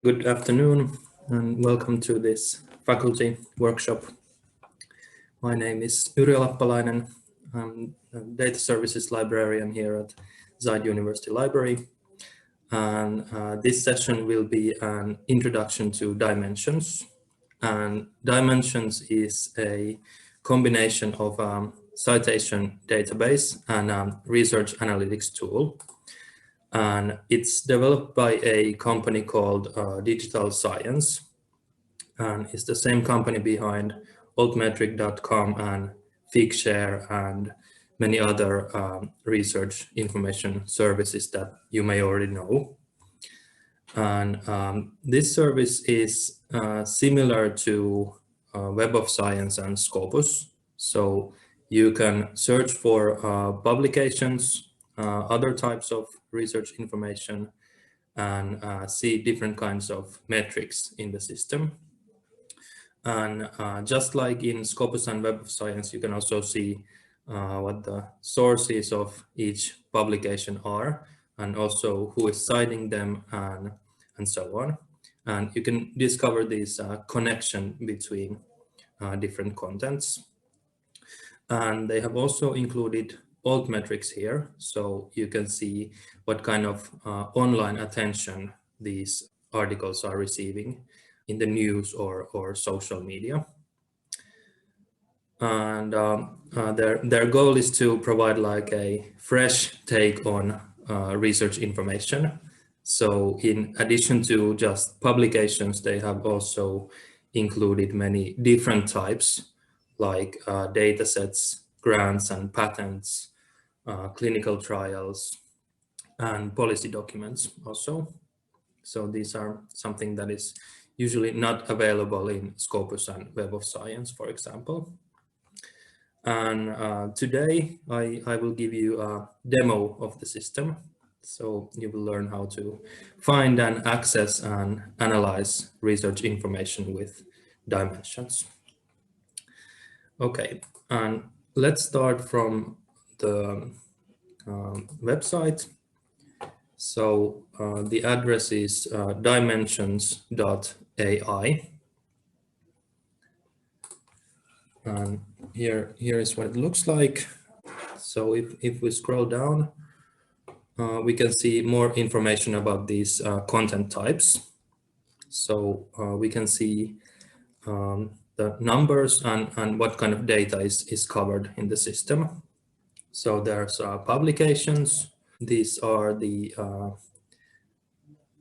Good afternoon and welcome to this faculty workshop. My name is Yrjö Lappalainen. I'm a data services librarian here at Zaid University Library. And this session will be an introduction to dimensions. And dimensions is a combination of citation database and research analytics tool. And it's developed by a company called Digital Science, and it's the same company behind altmetric.com and Figshare and many other research information services that you may already know. And this service is similar to Web of Science and Scopus. So you can search for publications, other types of research information, and see different kinds of metrics in the system. And just like in Scopus and Web of Science, you can also see what the sources of each publication are, and also who is citing them, and so on. And you can discover this connection between different contents. And they have also included altmetrics here, so you can see what kind of online attention these articles are receiving in the news or social media. And their goal is to provide like a fresh take on research information. So in addition to just publications, they have also included many different types like data sets, grants and patents, clinical trials, and policy documents also. So these are something that is usually not available in Scopus and Web of Science, for example. And today I will give you a demo of the system. So you will learn how to find and access and analyze research information with dimensions. Okay, and let's start from the website. So the address is dimensions.ai. And here is what it looks like. So if we scroll down, we can see more information about these content types. So we can see the numbers and what kind of data is covered in the system. So there's publications. These are the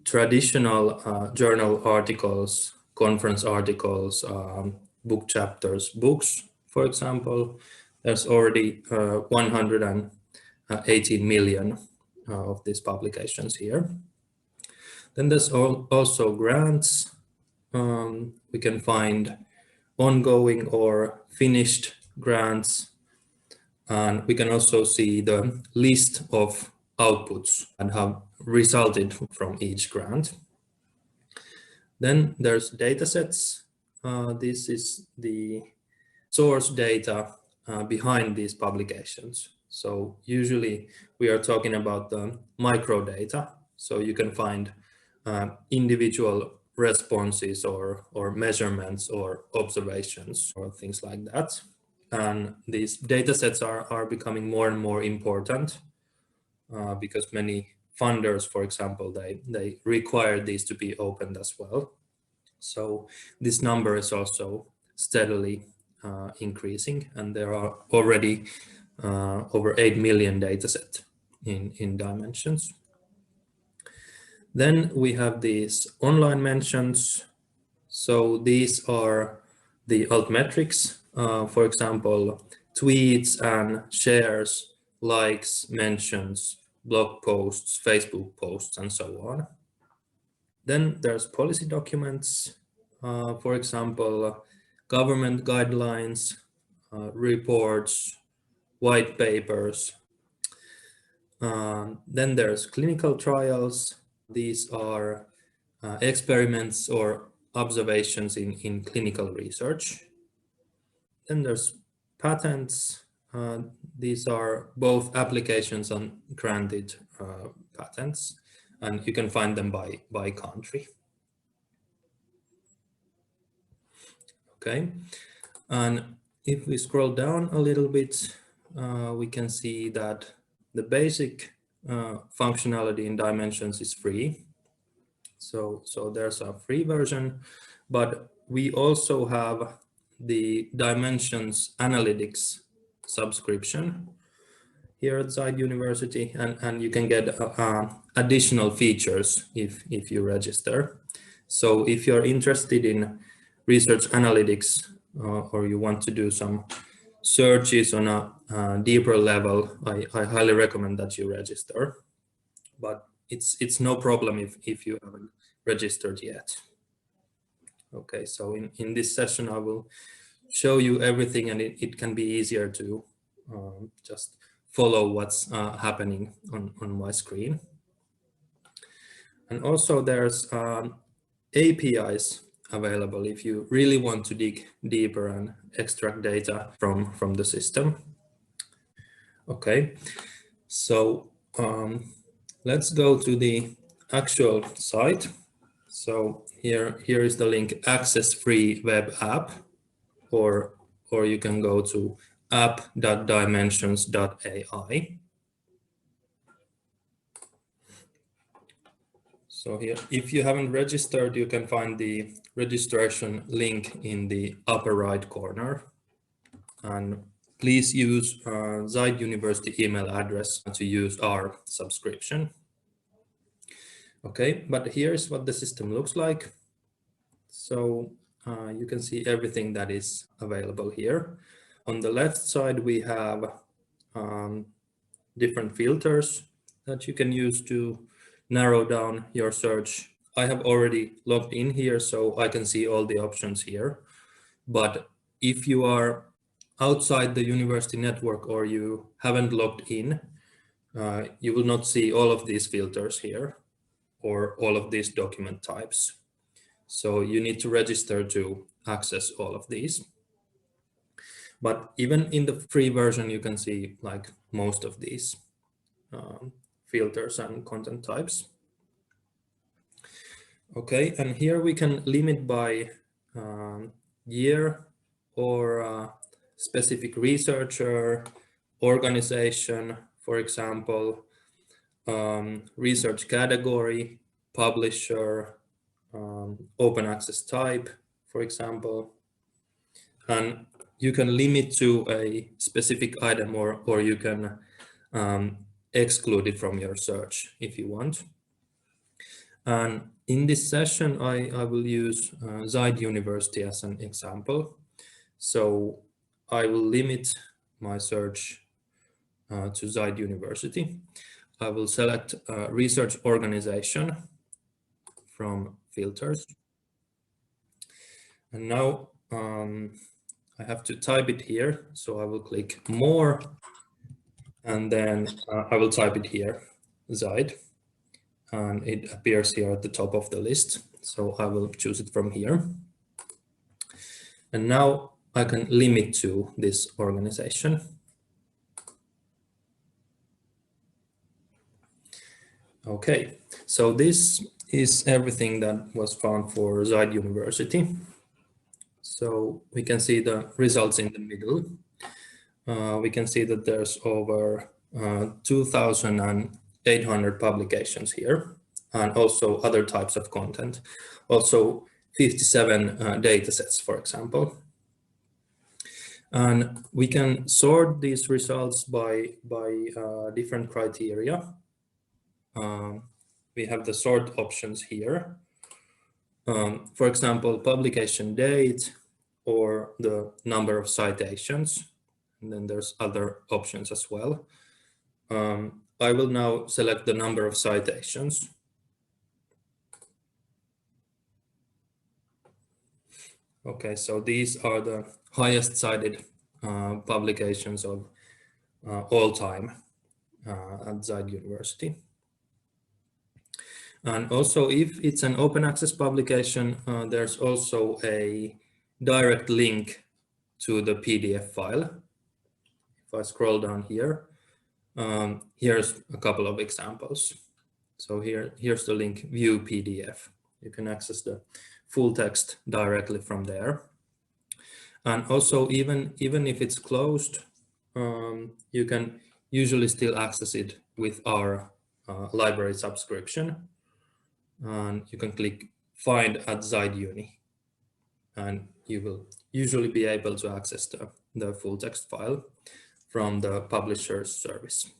traditional journal articles, conference articles, book chapters, books, for example. There's already 118 million of these publications here. Then there's also grants. We can find ongoing or finished grants. And we can also see the list of outputs and have resulted from each grant. Then there's data sets. This is the source data behind these publications. So usually we are talking about the microdata. So you can find individual responses or measurements or observations or things like that. And these data sets are becoming more and more important because many funders, for example, they require these to be opened as well. So this number is also steadily increasing, and there are already over 8 million data sets in dimensions. Then we have these online mentions. So these are the altmetrics, for example, tweets and shares, likes, mentions, blog posts, Facebook posts, and so on. Then there's policy documents, for example, government guidelines, reports, white papers. Then there's clinical trials. These are experiments or observations in clinical research. Then there's patents. These are both applications and granted patents, and you can find them by country. Okay, and if we scroll down a little bit, we can see that the basic functionality in Dimensions is free. So there's a free version, but we also have the Dimensions Analytics subscription here at Zide University, and you can get additional features if you register. So if you're interested in research analytics or you want to do some searches on a deeper level, I highly recommend that you register. But it's no problem if you haven't registered yet. Okay, so in this session I will show you everything, and it can be easier to just follow what's happening on my screen. And also there's APIs available if you really want to dig deeper and extract data from the system. Okay, so let's go to the actual site. So here is the link, access free web app, or you can go to app.dimensions.ai. So here, if you haven't registered, you can find the registration link in the upper right corner. And please use Zide University email address to use our subscription. Okay, but here's what the system looks like. So you can see everything that is available here. On the left side, we have different filters that you can use to narrow down your search. I have already logged in here, so I can see all the options here. But if you are outside the university network or you haven't logged in, you will not see all of these filters here or all of these document types. So you need to register to access all of these. But even in the free version, you can see like most of these filters and content types. Okay, and here we can limit by year or specific researcher, organization, for example, research category, publisher, open access type, for example, and you can limit to a specific item or you can exclude it from your search if you want. And in this session, I will use Zide University as an example. So I will limit my search to Zide University. I will select research organization from filters. And now I have to type it here. So I will click more, and then I will type it here, Zide, and it appears here at the top of the list. So I will choose it from here. And now I can limit to this organization. Okay, so this is everything that was found for Zide University. So we can see the results in the middle. We can see that there's over 2,800 publications here, and also other types of content. Also 57 data sets, for example. And we can sort these results by different criteria. We have the sort options here. For example, publication date or the number of citations. And then there's other options as well. I will now select the number of citations. Okay, so these are the highest cited publications of all time at Zide University. And also, if it's an open access publication, there's also a direct link to the PDF file. If I scroll down here, here's a couple of examples. So here's the link, view PDF. You can access the full text directly from there. And also, even if it's closed, you can usually still access it with our library subscription. And you can click Find at ZideUni, and you will usually be able to access the full text file from the publisher's service.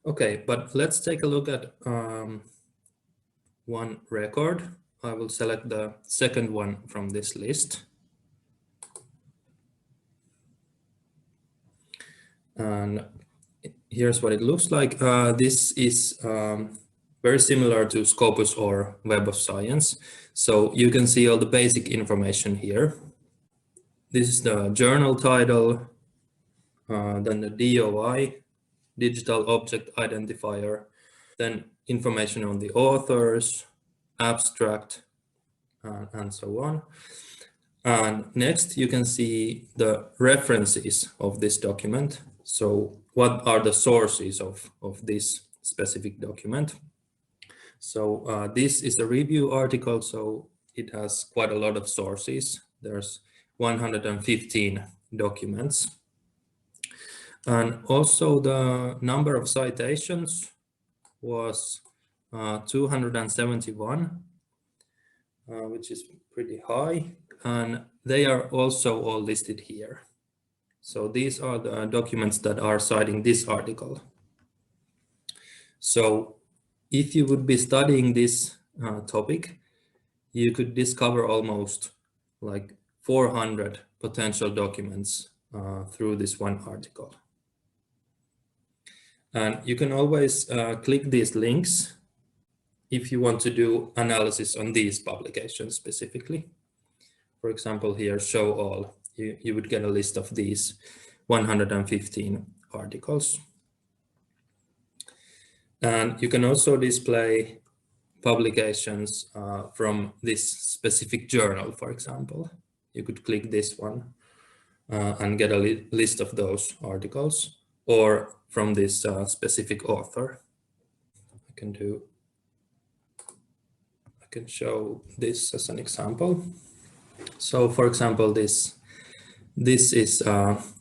Okay, but let's take a look at one record. I will select the second one from this list. And here's what it looks like. This is very similar to Scopus or Web of Science. So you can see all the basic information here. This is the journal title, then the DOI, Digital Object Identifier, then information on the authors, abstract, and so on. And next, you can see the references of this document. So what are the sources of this specific document? So this is a review article, so it has quite a lot of sources. There's 115 documents. And also the number of citations was 271, which is pretty high. And they are also all listed here. So these are the documents that are citing this article. So if you would be studying this topic, you could discover almost like 400 potential documents through this one article. And you can always click these links if you want to do analysis on these publications specifically. For example, here, show all, you would get a list of these 115 articles. And you can also display publications from this specific journal, for example. You could click this one and get a list of those articles, or from this specific author. I can show this as an example. So for example, this is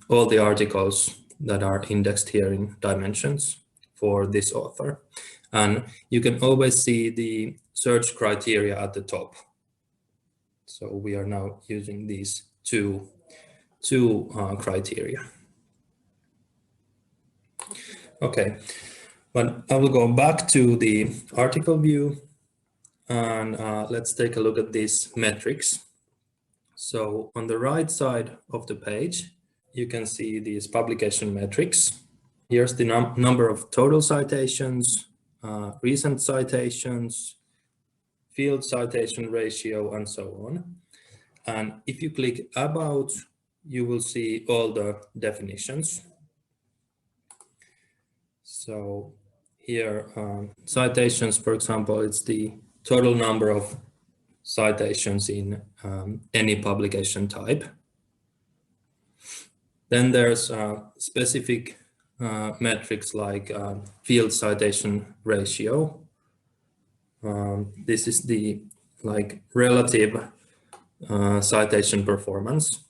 all the articles that are indexed here in Dimensions for this author. And you can always see the search criteria at the top. So we are now using these two criteria. Okay, but I will go back to the article view, and let's take a look at these metrics. So on the right side of the page, you can see these publication metrics. Here's the number of total citations, recent citations, field citation ratio, and so on. And if you click About, you will see all the definitions. So here, citations, for example, it's the total number of citations in any publication type. Then there's specific metrics like field citation ratio. This is the relative citation performance.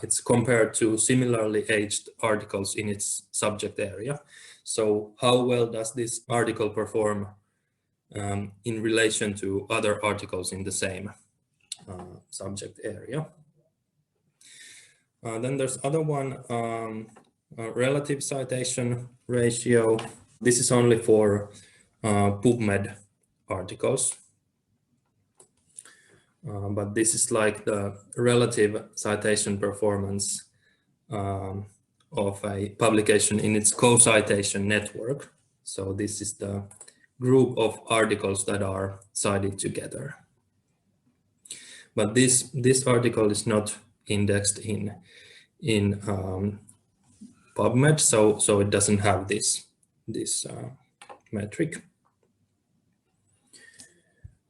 It's compared to similarly aged articles in its subject area. So how well does this article perform in relation to other articles in the same subject area? Then there's other one, relative citation ratio. This is only for PubMed articles. But this is like the relative citation performance of a publication in its co-citation network. So this is the group of articles that are cited together. But this article is not indexed in PubMed, so it doesn't have this metric.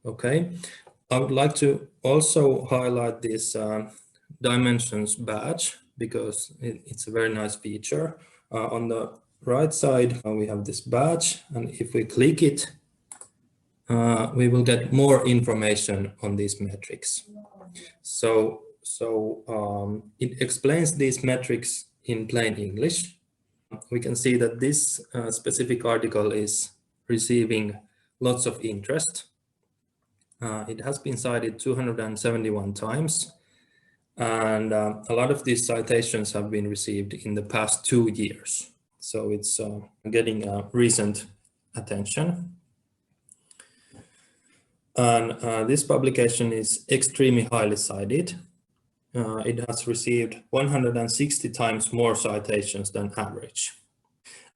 Okay. I would like to also highlight this Dimensions badge because it's a very nice feature. On the right side, we have this badge, and if we click it, we will get more information on these metrics. So it explains these metrics in plain English. We can see that this specific article is receiving lots of interest. It has been cited 271 times, and a lot of these citations have been received in the past 2 years. So it's getting recent attention. And this publication is extremely highly cited. It has received 160 times more citations than average.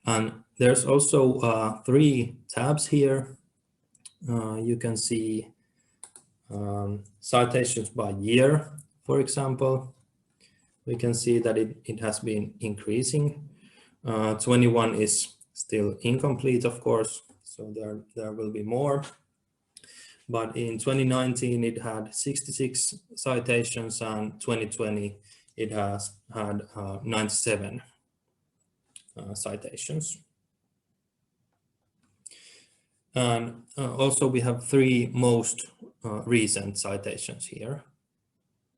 And there's also 3 tabs here. You can see citations by year, for example. We can see that it has been increasing. 21 is still incomplete, of course, so there will be more. But in 2019, it had 66 citations, and 2020, it has had 97 citations. And also we have 3 most recent citations here.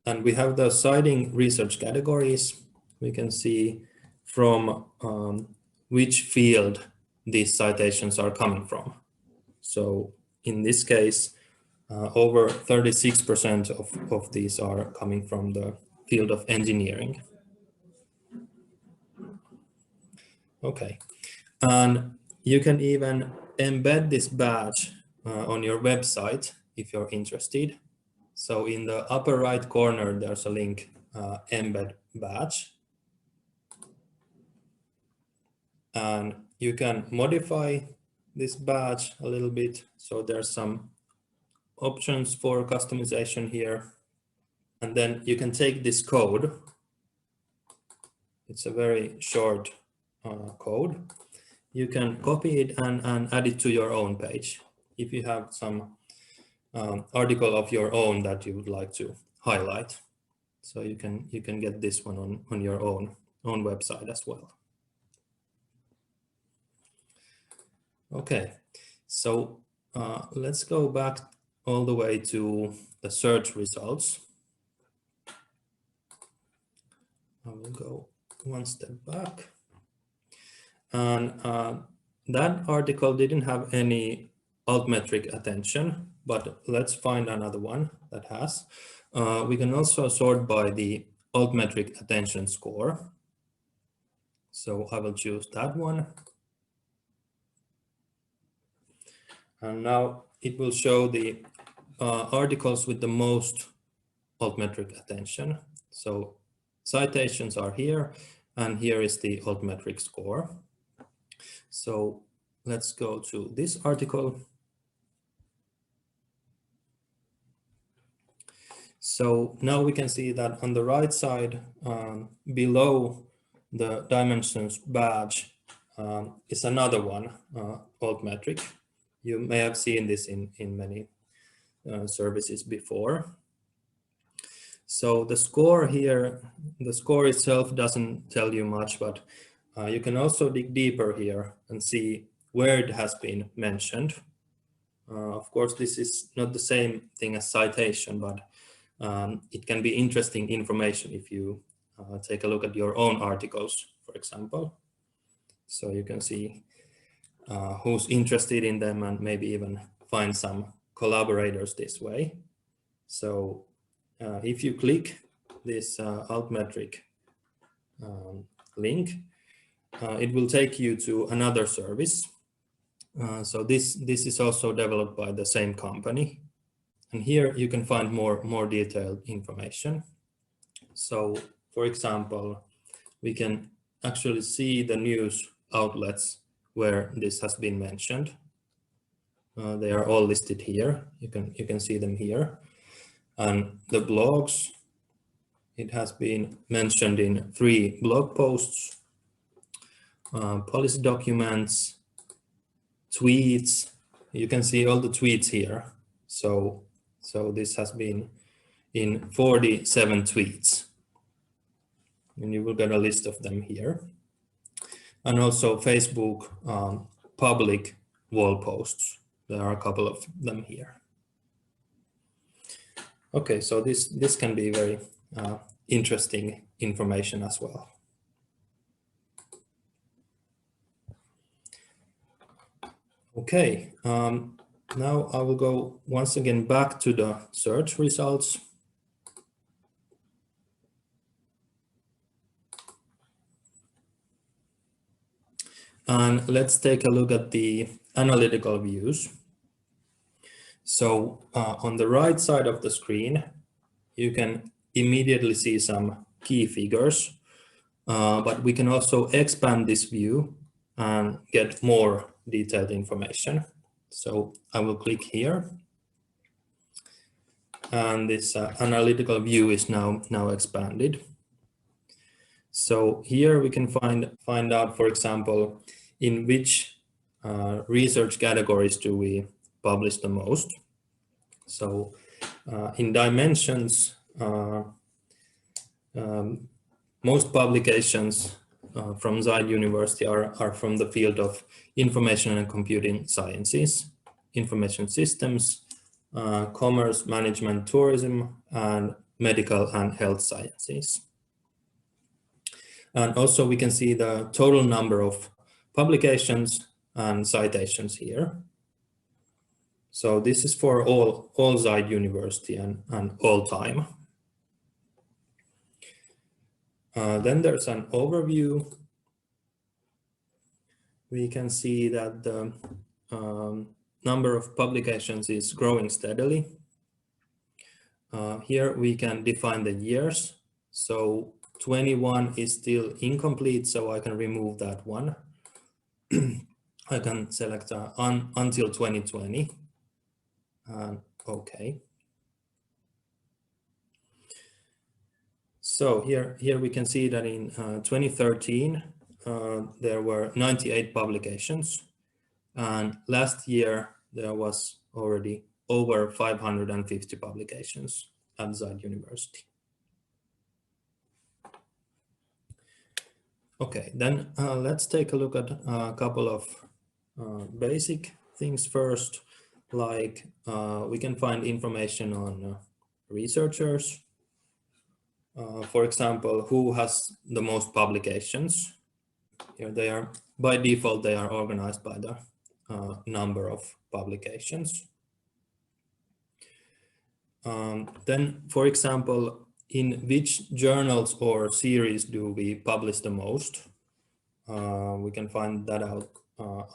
And we have the citing research categories. We can see from which field these citations are coming from. So in this case, over 36% of these are coming from the field of engineering. Okay, and you can even embed this badge on your website if you're interested. So in the upper right corner, there's a link, embed badge. And you can modify this badge a little bit. So there's some options for customization here. And then you can take this code. It's a very short code. You can copy it and add it to your own page. If you have some article of your own that you would like to highlight. So you can get this one on your own website as well. Okay, so let's go back all the way to the search results. I will go one step back. And that article didn't have any altmetric attention, but let's find another one that has. We can also sort by the altmetric attention score. So I will choose that one. And now it will show the articles with the most altmetric attention. So citations are here, and here is the altmetric score. So let's go to this article. So now we can see that on the right side, below the dimensions badge, is another one, altmetric. You may have seen this in many services before. So the score here, the score itself doesn't tell you much, but you can also dig deeper here and see where it has been mentioned. Of course, this is not the same thing as citation, but it can be interesting information if you take a look at your own articles, for example. So you can see who's interested in them and maybe even find some collaborators this way. So if you click this altmetric link, it will take you to another service. So this is also developed by the same company. And here you can find more detailed information. So for example, we can actually see the news outlets where this has been mentioned. They are all listed here. You can see them here. And the blogs, it has been mentioned in 3 blog posts, policy documents, tweets. You can see all the tweets here. So this has been in 47 tweets. And you will get a list of them here. And also Facebook public wall posts. There are a couple of them here. Okay, so this can be very interesting information as well. Okay, now I will go once again back to the search results. And let's take a look at the analytical views. So on the right side of the screen, you can immediately see some key figures, but we can also expand this view and get more detailed information. So I will click here, and this analytical view is now expanded. So here we can find out, for example, in which research categories do we publish the most. So in dimensions, most publications from Zide University are from the field of information and computing sciences, information systems, commerce, management, tourism, and medical and health sciences. And also we can see the total number of publications and citations here. So this is for all Zide University and all time. Then there's an overview. We can see that the number of publications is growing steadily. Here we can define the years. So 21 is still incomplete, so I can remove that one. I can select until 2020. Okay. So here we can see that in 2013, there were 98 publications. And last year, there was already over 550 publications at Zide University. Okay, then let's take a look at a couple of basic things first, like we can find information on researchers. For example, who has the most publications? Here they are, by default, they are organized by the number of publications. Then, for example, in which journals or series do we publish the most? We can find that out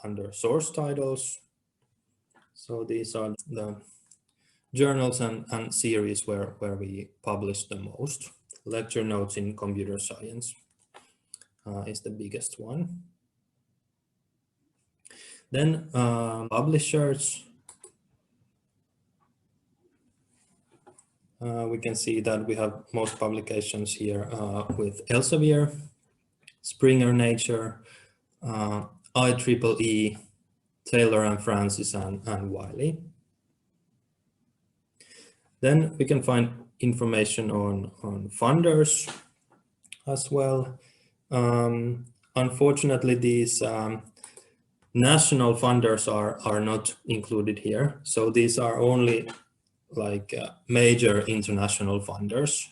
under source titles. So these are the journals and series where we publish the most. Lecture notes in computer science is the biggest one. Then publishers. We can see that we have most publications here with Elsevier, Springer Nature, IEEE, Taylor and Francis, and Wiley. Then we can find information on funders as well. Unfortunately, these national funders are not included here. So these are only like major international funders.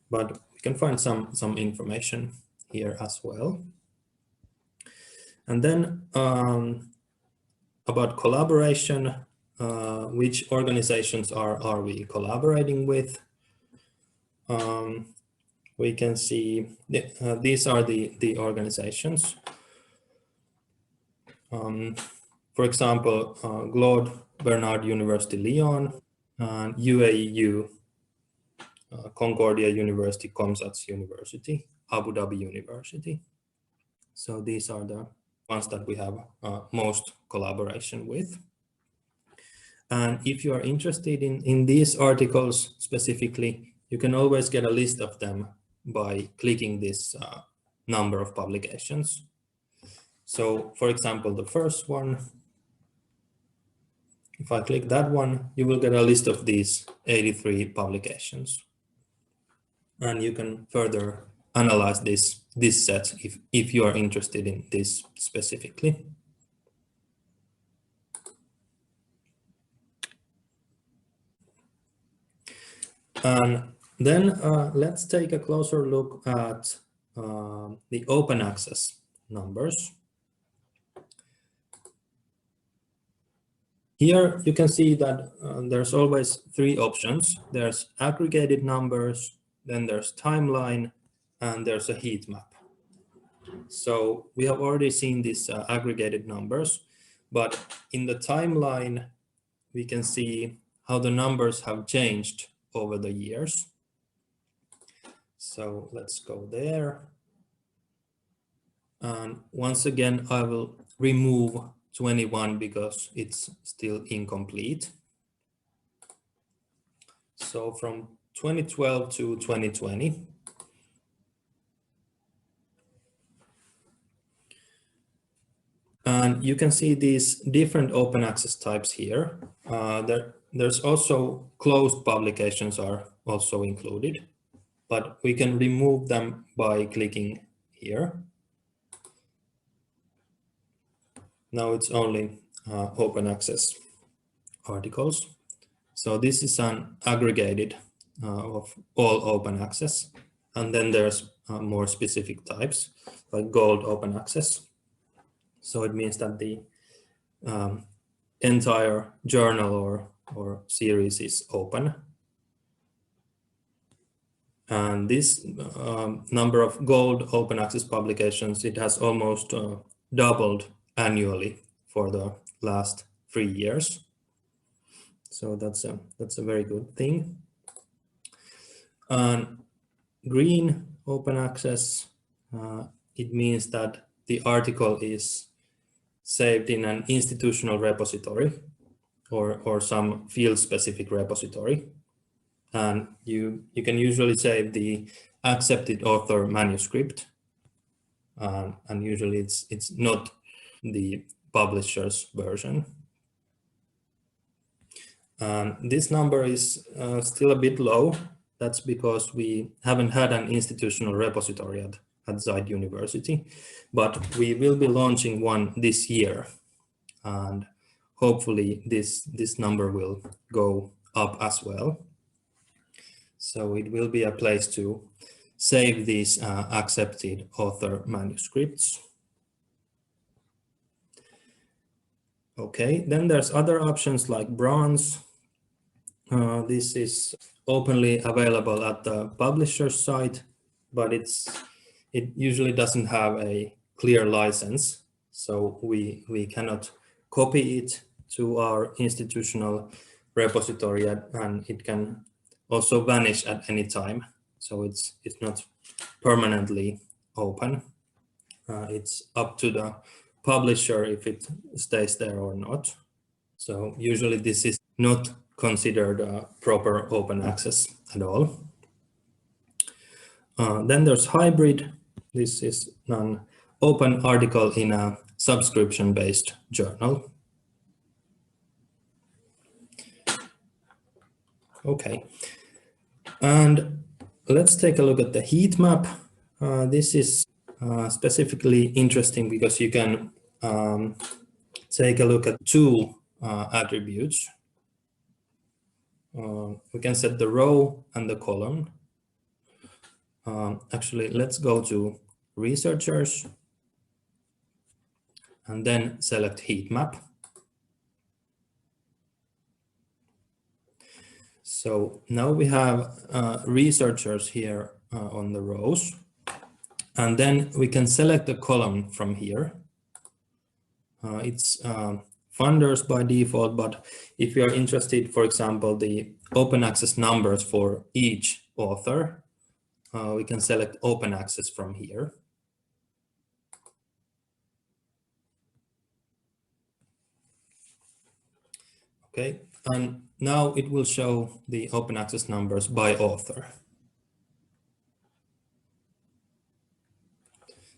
But we can find some information here as well. And then about collaboration, which organizations are we collaborating with? We can see these are the organizations. For example, Claude Bernard University Lyon, and UAEU, Concordia University, Comsats University, Abu Dhabi University. So these are the ones that we have most collaboration with. And if you are interested in these articles specifically, you can always get a list of them by clicking this number of publications. So for example, the first one, if I click that one, you will get a list of these 83 publications. And you can further analyze this set if you are interested in this specifically. And then let's take a closer look at the open access numbers. Here you can see that there's always three options. There's aggregated numbers, then there's timeline, and there's a heat map. So we have already seen these aggregated numbers, but in the timeline, we can see how the numbers have changed over the years. So let's go there. And once again, I will remove 21 because it's still incomplete. So from 2012 to 2020. And you can see these different open access types here. There's also closed publications are also included, but we can remove them by clicking here. Now it's only open access articles. So this is an aggregated of all open access. And then there's more specific types like gold open access. So it means that the entire journal or series is open. And this number of gold open access publications, it has almost doubled annually for the last 3 years. So that's a very good thing. And green open access, it means that the article is saved in an institutional repository or some field-specific repository. And you can usually save the accepted author manuscript. And usually it's not the publisher's version. This number is still a bit low. That's because we haven't had an institutional repository at Zide University, but we will be launching one this year. And hopefully this number will go up as well. So it will be a place to save these accepted author manuscripts. Okay, then there's other options like bronze. This is openly available at the publisher's site, but it usually doesn't have a clear license. So we cannot copy it to our institutional repository, and it can also vanish at any time. So it's not permanently open. It's up to the publisher if it stays there or not. So usually this is not considered proper open access at all. Then there's hybrid. This is an open article in a subscription-based journal. Okay, and let's take a look at the heat map. This is specifically interesting because you can take a look at two attributes. We can set the row and the column. Actually, let's go to researchers and then select heat map. So now we have researchers here on the rows, and then we can select the column from here. It's funders by default, but if you're interested, for example, the open access numbers for each author, we can select open access from here. Okay, and now it will show the open access numbers by author.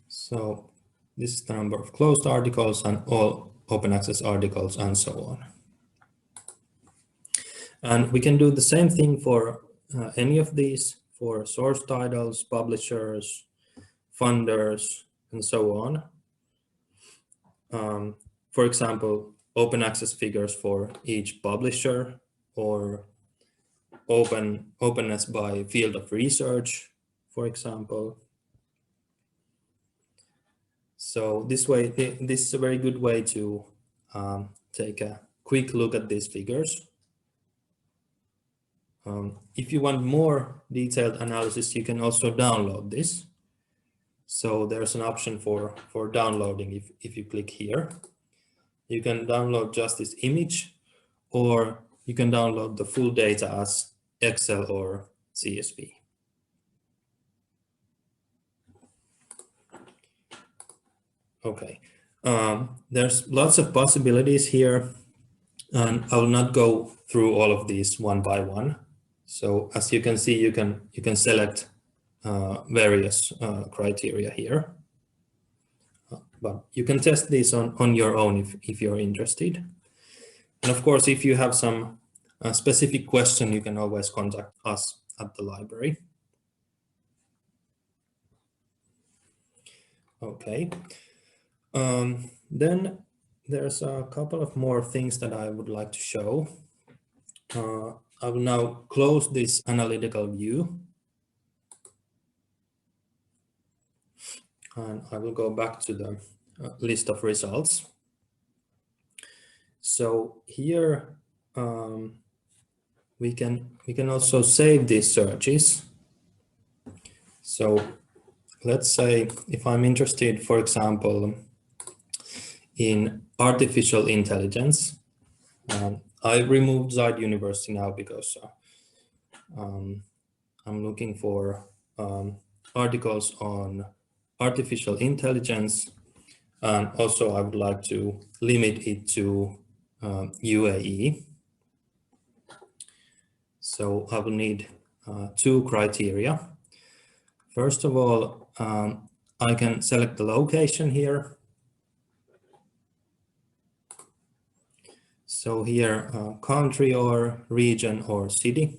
So this is the number of closed articles and all open access articles and so on. And we can do the same thing for any of these, for source titles, publishers, funders, and so on. For example, open access figures for each publisher or openness by field of research, for example. So this way, this is a very good way to take a quick look at these figures. If you want more detailed analysis, you can also download this. So there's an option for downloading. If you click here, you can download just this image, or you can download the full data as Excel or CSV. Okay, there's lots of possibilities here, and I will not go through all of these one by one. So as you can see, you can select various criteria here, but you can test these on your own if you're interested. And of course, if you have some specific question, you can always contact us at the library. Okay. Then there's a couple of more things that I would like to show. I will now close this analytical view. And I will go back to the list of results. So here we can also save these searches. So let's say if I'm interested, for example, in artificial intelligence, I removed Zide University now because I'm looking for articles on artificial intelligence, and also I would like to limit it to UAE. So I will need two criteria. First of all, I can select the location here. So here, country or region or city.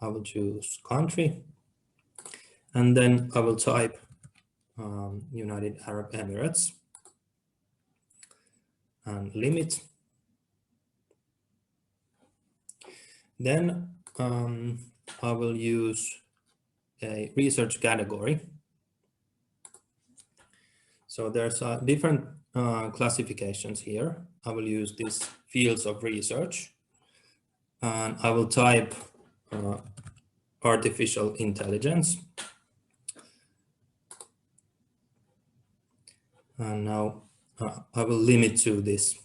I will choose country, and then I will type United Arab Emirates and limit. Then I will use a research category. So there's different classifications here. I will use these fields of research, and I will type artificial intelligence. And now I will limit to this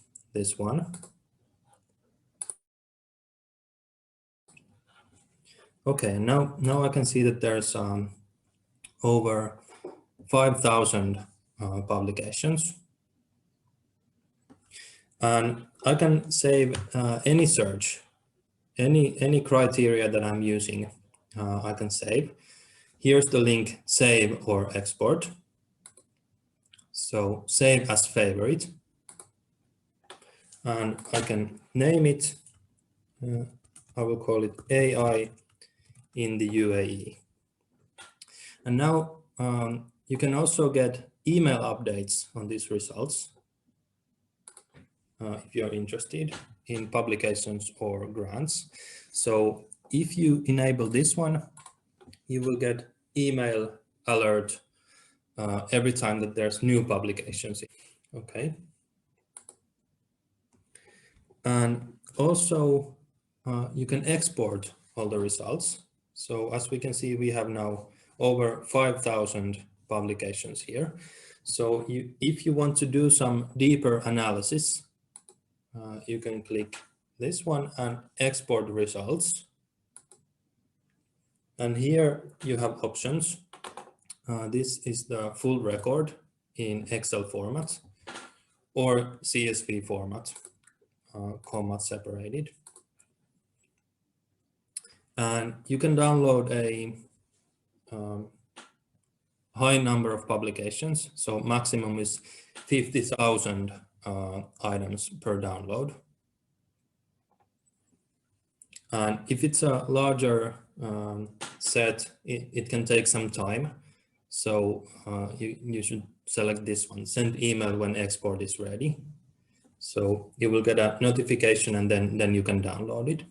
one. Okay, now I can see that there's over 5,000 publications. And I can save any search, any criteria that I'm using, I can save. Here's the link, save or export. So save as favorite. And I can name it, I will call it AI in the UAE. And now you can also get email updates on these results if you're interested in publications or grants. So if you enable this one, you will get email alert every time that there's new publications. Okay. And also you can export all the results. So as we can see, we have now over 5,000 publications here. So if you want to do some deeper analysis, you can click this one and export results. And here you have options. This is the full record in Excel format or CSV format, comma separated. And you can download a high number of publications. So maximum is 50,000 items per download. And if it's a larger set, it can take some time. So you should select this one, send email when export is ready. So you will get a notification and then you can download it.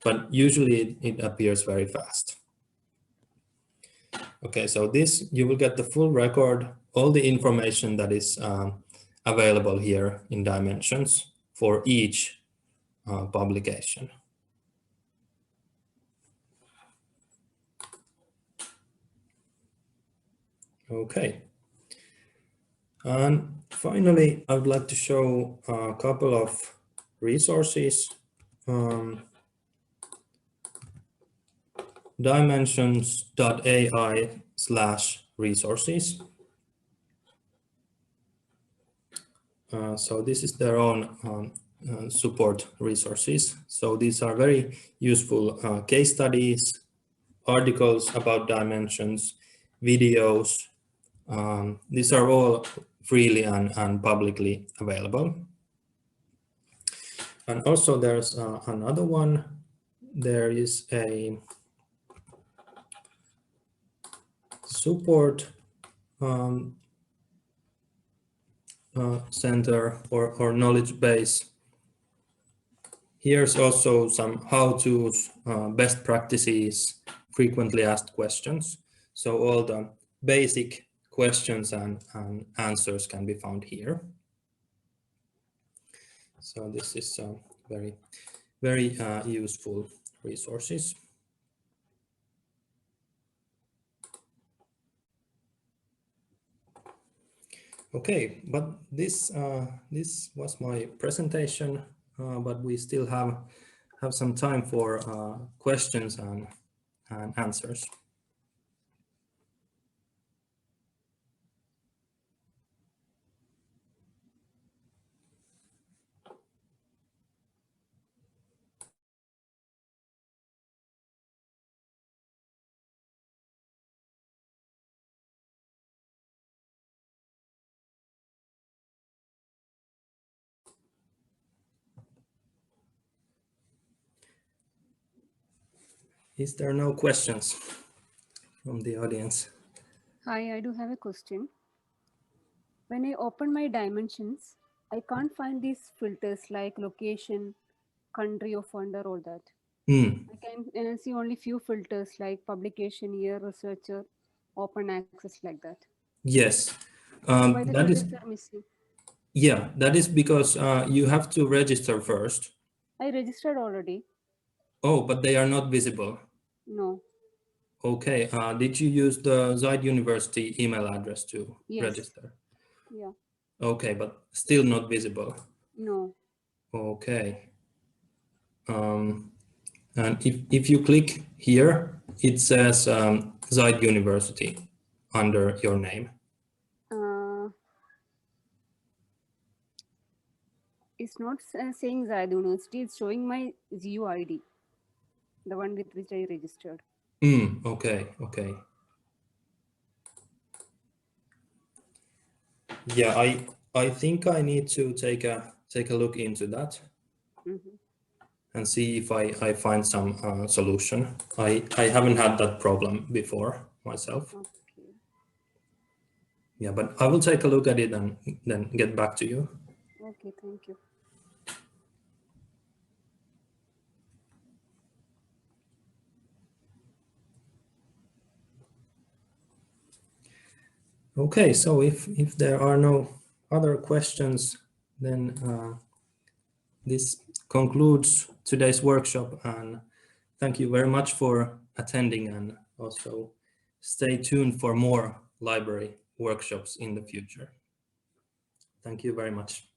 but usually it appears very fast. Okay, so this, you will get the full record, all the information that is available here in Dimensions for each publication. Okay. And finally, I would like to show a couple of resources. Dimensions.ai/resources. So this is their own support resources. So these are very useful case studies, articles about dimensions, videos. These are all freely and publicly available. And also there's another one. There is a support center or knowledge base. Here's also some how-tos, best practices, frequently asked questions. So all the basic questions and answers can be found here. So this is very useful resources. Okay, but this was my presentation, but we still have some time for questions and answers. Is there no questions from the audience? Hi, I do have a question. When I open my dimensions, I can't find these filters like location, country of wonder, all that. I can see only few filters like publication, year, researcher, open access, like that. Yes, Why the that is, filters are missing? yeah, that is because you have to register first. I registered already. Oh, but they are not visible. No. Okay, did you use the Zeit University email address to Yes. register? Yeah. Okay, but still not visible. No. Okay. And if you click here, it says Zeit University under your name. It's not saying Zayed University. It's showing my GU ID, the one with which I registered. Okay, okay. Yeah, I think I need to take a look into that and see if I find some solution. I haven't had that problem before myself. Okay. Yeah, but I will take a look at it and then get back to you. Okay, thank you. Okay, so if there are no other questions, then this concludes today's workshop, and thank you very much for attending, and also stay tuned for more library workshops in the future. Thank you very much.